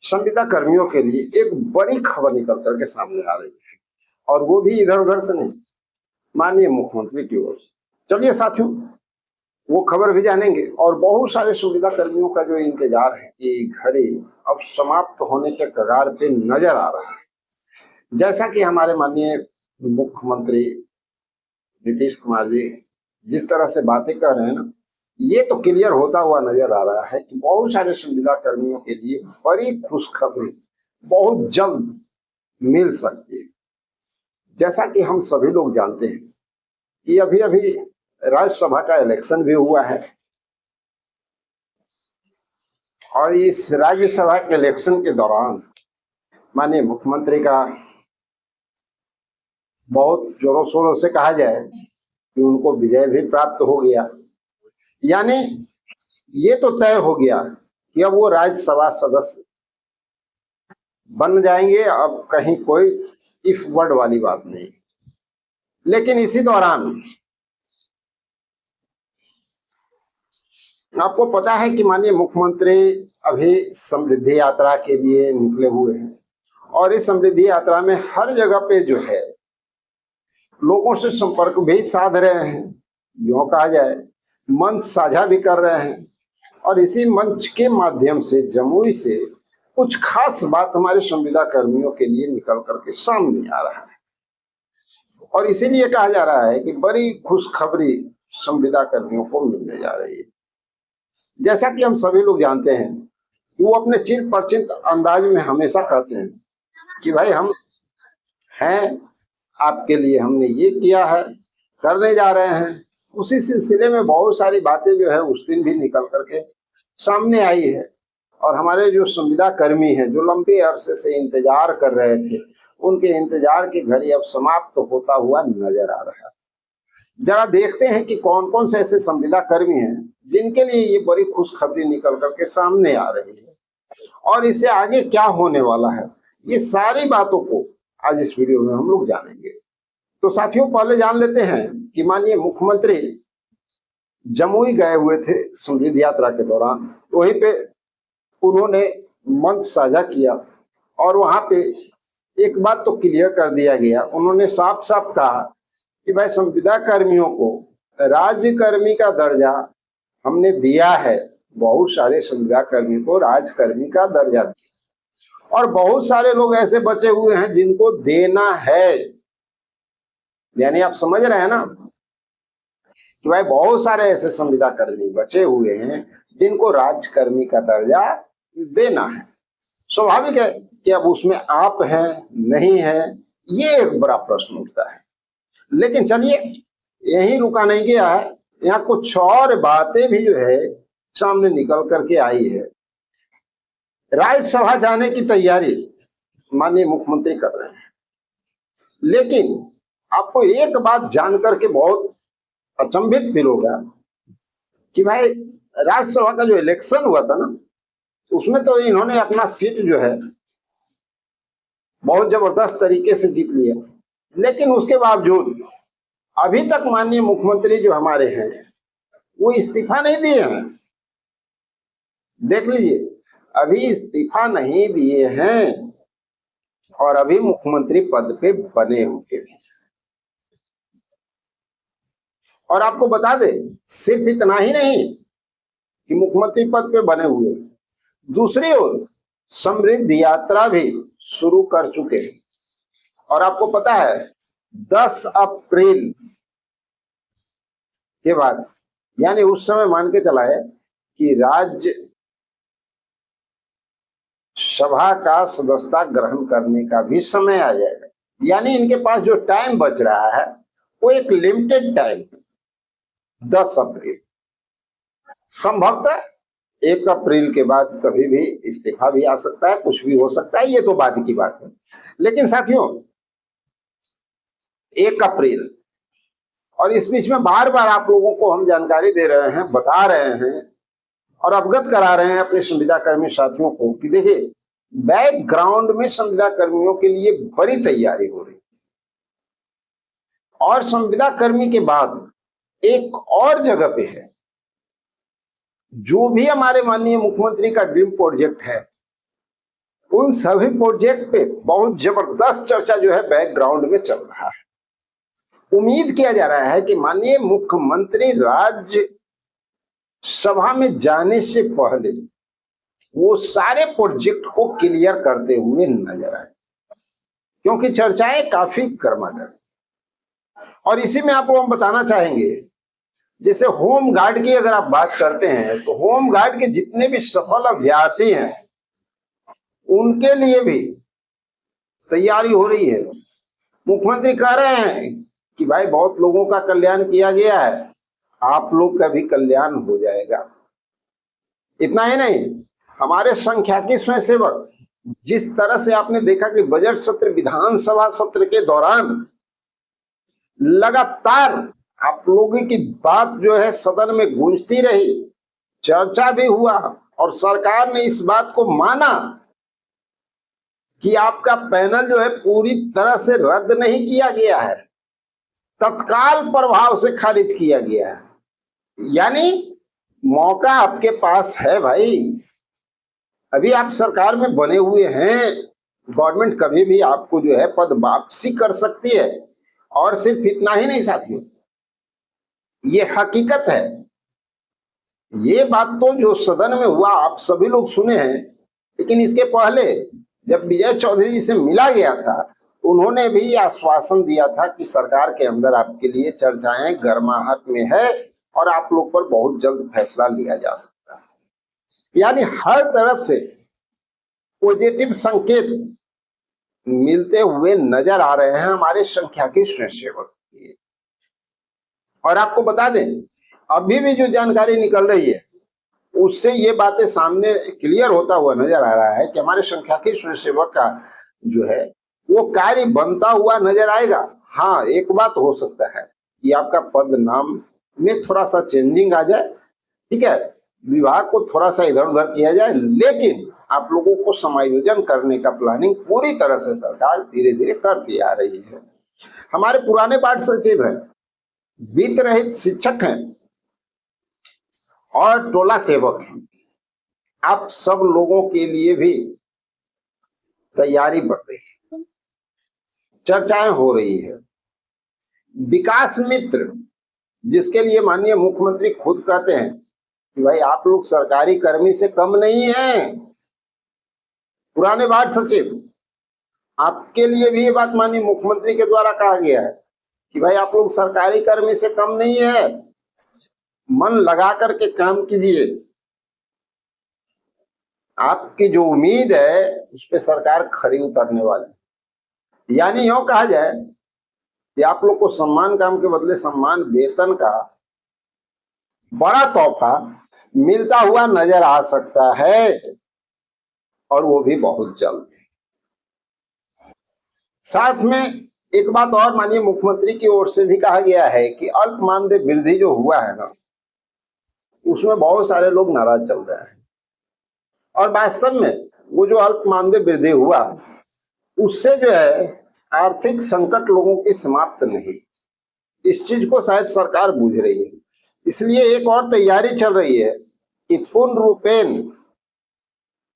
संविदा कर्मियों के लिए एक बड़ी खबर निकल करके सामने आ रही है, और वो भी इधर उधर से नहीं, माननीय मुख्यमंत्री की ओर से। चलिए साथियों, वो खबर भी जानेंगे। और बहुत सारे संविदा कर्मियों का जो इंतजार है कि घड़ी अब समाप्त होने के कगार पे नजर आ रहा है। जैसा कि हमारे माननीय मुख्यमंत्री नीतीश कुमार जी जिस तरह से बातें कर रहे हैं ना, ये तो क्लियर होता हुआ नजर आ रहा है कि बहुत सारे संविदा कर्मियों के लिए बड़ी खुशखबरी बहुत जल्द मिल सकती है। जैसा कि हम सभी लोग जानते हैं कि अभी अभी राज्यसभा का इलेक्शन भी हुआ है, और इस राज्यसभा के इलेक्शन के दौरान माननीय मुख्यमंत्री का बहुत जोरों शोरों से कहा जाए कि उनको विजय भी प्राप्त हो गया। यानी ये तो तय हो गया कि अब वो राज्यसभा सदस्य बन जाएंगे, अब कहीं कोई इफ वर्ड वाली बात नहीं। लेकिन इसी दौरान आपको पता है कि माननीय मुख्यमंत्री अभी समृद्धि यात्रा के लिए निकले हुए हैं, और इस समृद्धि यात्रा में हर जगह पे जो है लोगों से संपर्क भी साध रहे हैं, यूं कहा जाए मंच साझा भी कर रहे हैं। और इसी मंच के माध्यम से जमुई से कुछ खास बात हमारे संविदा कर्मियों के लिए निकल करके सामने आ रहा है, और इसीलिए कहा जा रहा है कि बड़ी खुशखबरी संविदा कर्मियों को मिलने जा रही है। जैसा कि हम सभी लोग जानते हैं कि वो अपने चिर परिचित अंदाज में हमेशा कहते हैं कि भाई हम हैं, आपके लिए हमने ये किया है, करने जा रहे हैं। उसी सिलसिले में बहुत सारी बातें जो है उस दिन भी निकल करके सामने आई है, और हमारे जो संविदा कर्मी हैं जो लंबे अरसे से इंतजार कर रहे थे, उनके इंतजार की घड़ी अब समाप्त होता हुआ नजर आ रहा है। जरा देखते हैं कि कौन कौन से ऐसे संविदा कर्मी हैं जिनके लिए ये बड़ी खुशखबरी निकल करके सामने आ रही है, और इससे आगे क्या होने वाला है। ये सारी बातों को आज इस वीडियो में हम लोग जानेंगे। तो साथियों, पहले जान लेते हैं कि माननीय मुख्यमंत्री जमुई गए हुए थे समृद्धि यात्रा के दौरान। वहीं पे उन्होंने मंच साझा किया, और वहां पे एक बात तो क्लियर कर दिया गया, उन्होंने साफ साफ कहा कि भाई संविदा कर्मियों को राज्यकर्मी का दर्जा हमने दिया है। बहुत सारे संविदा कर्मी को राज्यकर्मी का दर्जा दिया, और बहुत सारे लोग ऐसे बचे हुए हैं जिनको देना है। यानी आप समझ रहे हैं ना कि भाई बहुत सारे ऐसे संविदा कर्मी बचे हुए हैं जिनको राज्यकर्मी का दर्जा देना है। स्वाभाविक है कि अब उसमें आप हैं नहीं है, ये एक बड़ा प्रश्न उठता है। लेकिन चलिए, यही रुका नहीं गया है, यहाँ कुछ और बातें भी जो है सामने निकल करके आई है। राज्यसभा जाने की तैयारी माननीय मुख्यमंत्री कर रहे हैं, लेकिन आपको एक बात जानकर के बहुत अचंभित फील होगा कि भाई राज्यसभा का जो इलेक्शन हुआ था ना, उसमें तो इन्होंने अपना सीट जो है बहुत जबरदस्त तरीके से जीत लिया। लेकिन उसके बावजूद अभी तक माननीय मुख्यमंत्री जो हमारे हैं वो इस्तीफा नहीं दिए हैं। देख लीजिए, अभी इस्तीफा नहीं दिए हैं, और अभी मुख्यमंत्री पद पे बने हुए हैं। और आपको बता दे, सिर्फ इतना ही नहीं कि मुख्यमंत्री पद पे बने हुए, दूसरी ओर समृद्धि यात्रा भी शुरू कर चुके हैं। और आपको पता है 10 अप्रैल के बाद, यानी उस समय मान के चला है कि राज्य सभा का सदस्यता ग्रहण करने का भी समय आ जाएगा। यानी इनके पास जो टाइम बच रहा है वो एक लिमिटेड टाइम, 10 अप्रैल। संभवतः 1 अप्रैल के बाद कभी भी इस्तीफा भी आ सकता है, कुछ भी हो सकता है, ये तो बाद की बात है। लेकिन साथियों, 1 अप्रैल, और इस बीच में बार बार आप लोगों को हम जानकारी दे रहे हैं, बता रहे हैं और अवगत करा रहे हैं अपने संविदा कर्मी साथियों को कि देखिए, बैकग्राउंड में संविदा कर्मियों के लिए बड़ी तैयारी हो रही है। और संविदा कर्मी के बाद एक और जगह पे है जो भी हमारे माननीय मुख्यमंत्री का ड्रीम प्रोजेक्ट है, उन सभी प्रोजेक्ट पे बहुत जबरदस्त चर्चा जो है बैकग्राउंड में चल रहा है। उम्मीद किया जा रहा है कि माननीय मुख्यमंत्री राज्य सभा में जाने से पहले वो सारे प्रोजेक्ट को क्लियर करते हुए नजर आए, क्योंकि चर्चाएं काफी गर्मागर्म। और इसी में आपको हम बताना चाहेंगे, जैसे होम गार्ड की अगर आप बात करते हैं तो होम गार्ड के जितने भी सफल अभ्यर्थी हैं उनके लिए भी तैयारी हो रही है। मुख्यमंत्री कह रहे हैं कि भाई बहुत लोगों का कल्याण किया गया है, आप लोग का भी कल्याण हो जाएगा। इतना ही नहीं, हमारे संख्याकी स्वयंसेवक, जिस तरह से आपने देखा कि बजट सत्र, विधानसभा सत्र के दौरान लगातार आप लोगों की बात जो है सदन में गूंजती रही, चर्चा भी हुआ और सरकार ने इस बात को माना कि आपका पैनल जो है पूरी तरह से रद्द नहीं किया गया है, तत्काल प्रभाव से खारिज किया गया है। यानी मौका आपके पास है भाई, अभी आप सरकार में बने हुए हैं, गवर्नमेंट कभी भी आपको जो है पद वापसी कर सकती है। और सिर्फ इतना ही नहीं साथियों, ये हकीकत है, ये बात तो जो सदन में हुआ आप सभी लोग सुने हैं, लेकिन इसके पहले जब विजय चौधरी जी से मिला गया था, उन्होंने भी आश्वासन दिया था कि सरकार के अंदर आपके लिए चर्चाएं गर्माहट में है और आप लोग पर बहुत जल्द फैसला लिया जा सकता है। यानी हर तरफ से पॉजिटिव संकेत मिलते हुए नजर आ रहे हैं हमारे संख्याकी स्वयंसेवक। और आपको बता दें, अभी भी जो जानकारी निकल रही है उससे ये बातें सामने क्लियर होता हुआ नजर आ रहा है कि हमारे संख्याकी स्वयंसेवक का जो है वो कार्य बनता हुआ नजर आएगा। हाँ, एक बात हो सकता है कि आपका पद नाम में थोड़ा सा चेंजिंग आ जाए, ठीक है, विभाग को थोड़ा सा इधर उधर किया जाए, लेकिन आप लोगों को समायोजन करने का प्लानिंग पूरी तरह से सरकार धीरे धीरे करती आ रही है। हमारे पुराने पाठ सचिव हैं, वित्त रहित शिक्षक हैं और टोला सेवक हैं, आप सब लोगों के लिए भी तैयारी बढ़ रही है, चर्चाएं हो रही है। विकास मित्र, जिसके लिए माननीय मुख्यमंत्री खुद कहते हैं कि भाई आप लोग सरकारी कर्मी से कम नहीं हैं, पुराने वार्ड सचिव, आपके लिए भी ये बात माननीय मुख्यमंत्री के द्वारा कहा गया है कि भाई आप लोग सरकारी कर्मी से कम नहीं है, मन लगा करके काम कीजिए, आपकी जो उम्मीद है उस पर सरकार खरी उतरने वाली है। यानी यूं कहा जाए कि आप लोग को सम्मान काम के बदले सम्मान वेतन का बड़ा तोहफा मिलता हुआ नजर आ सकता है, और वो भी बहुत जल्द। साथ में एक बात और माननीय मुख्यमंत्री की ओर से भी कहा गया है कि अल्प मानदेय वृद्धि जो हुआ है ना, उसमें बहुत सारे लोग नाराज चल रहे हैं, और वास्तव में वो जो अल्प मानदेय वृद्धि हुआ उससे जो है आर्थिक संकट लोगों की समाप्त नहीं, इस चीज को शायद सरकार बूझ रही है। इसलिए एक और तैयारी चल रही है कि पूर्ण रूपेण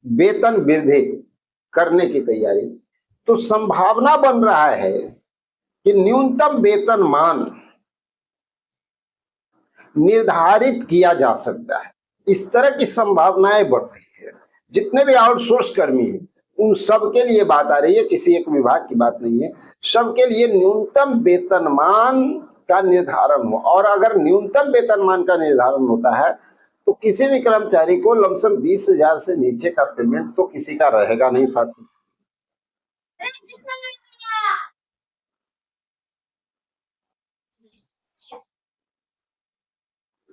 वेतन वृद्धि करने की तैयारी। तो संभावना बन रहा है कि न्यूनतम वेतनमान निर्धारित किया जा सकता है, इस तरह की संभावनाएं बढ़ रही है। जितने भी आउटसोर्स कर्मी हैं उन सबके लिए बात आ रही है, किसी एक विभाग की बात नहीं है, सबके लिए न्यूनतम वेतनमान का निर्धारण हो। और अगर न्यूनतम वेतनमान का निर्धारण होता है तो किसी भी कर्मचारी को लमसम 20,000 से नीचे का पेमेंट तो किसी का रहेगा नहीं साथी।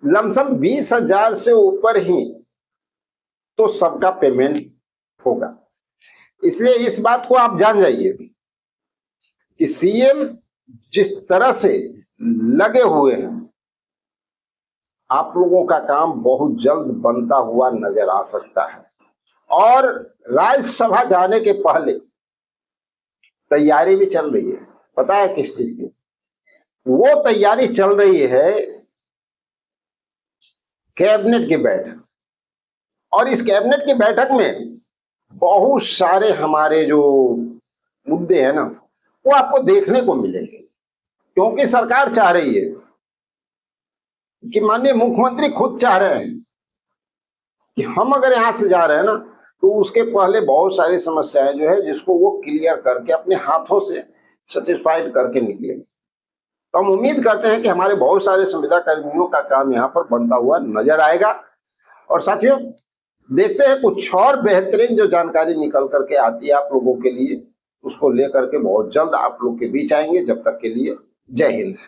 लमसम 20,000 से ऊपर ही तो सबका पेमेंट होगा। इसलिए इस बात को आप जान जाइए कि सीएम जिस तरह से लगे हुए हैं, आप लोगों का काम बहुत जल्द बनता हुआ नजर आ सकता है। और राज्यसभा जाने के पहले तैयारी भी चल रही है, पता है किस चीज की? वो तैयारी चल रही है कैबिनेट की बैठक, और इस कैबिनेट की बैठक में बहुत सारे हमारे जो मुद्दे हैं ना, वो आपको देखने को मिलेंगे, क्योंकि सरकार चाह रही है कि माननीय मुख्यमंत्री खुद चाह रहे हैं कि हम अगर यहाँ से जा रहे हैं ना, तो उसके पहले बहुत सारी समस्याएं जो है जिसको वो क्लियर करके अपने हाथों से सेटिस्फाइड करके निकलेंगे। तो हम उम्मीद करते हैं कि हमारे बहुत सारे संविदा कर्मियों का काम यहाँ पर बनता हुआ नजर आएगा। और साथियों, देखते हैं कुछ और बेहतरीन जो जानकारी निकल करके आती है आप लोगों के लिए, उसको लेकर के बहुत जल्द आप लोग के बीच आएंगे। जब तक के लिए जय हिंद।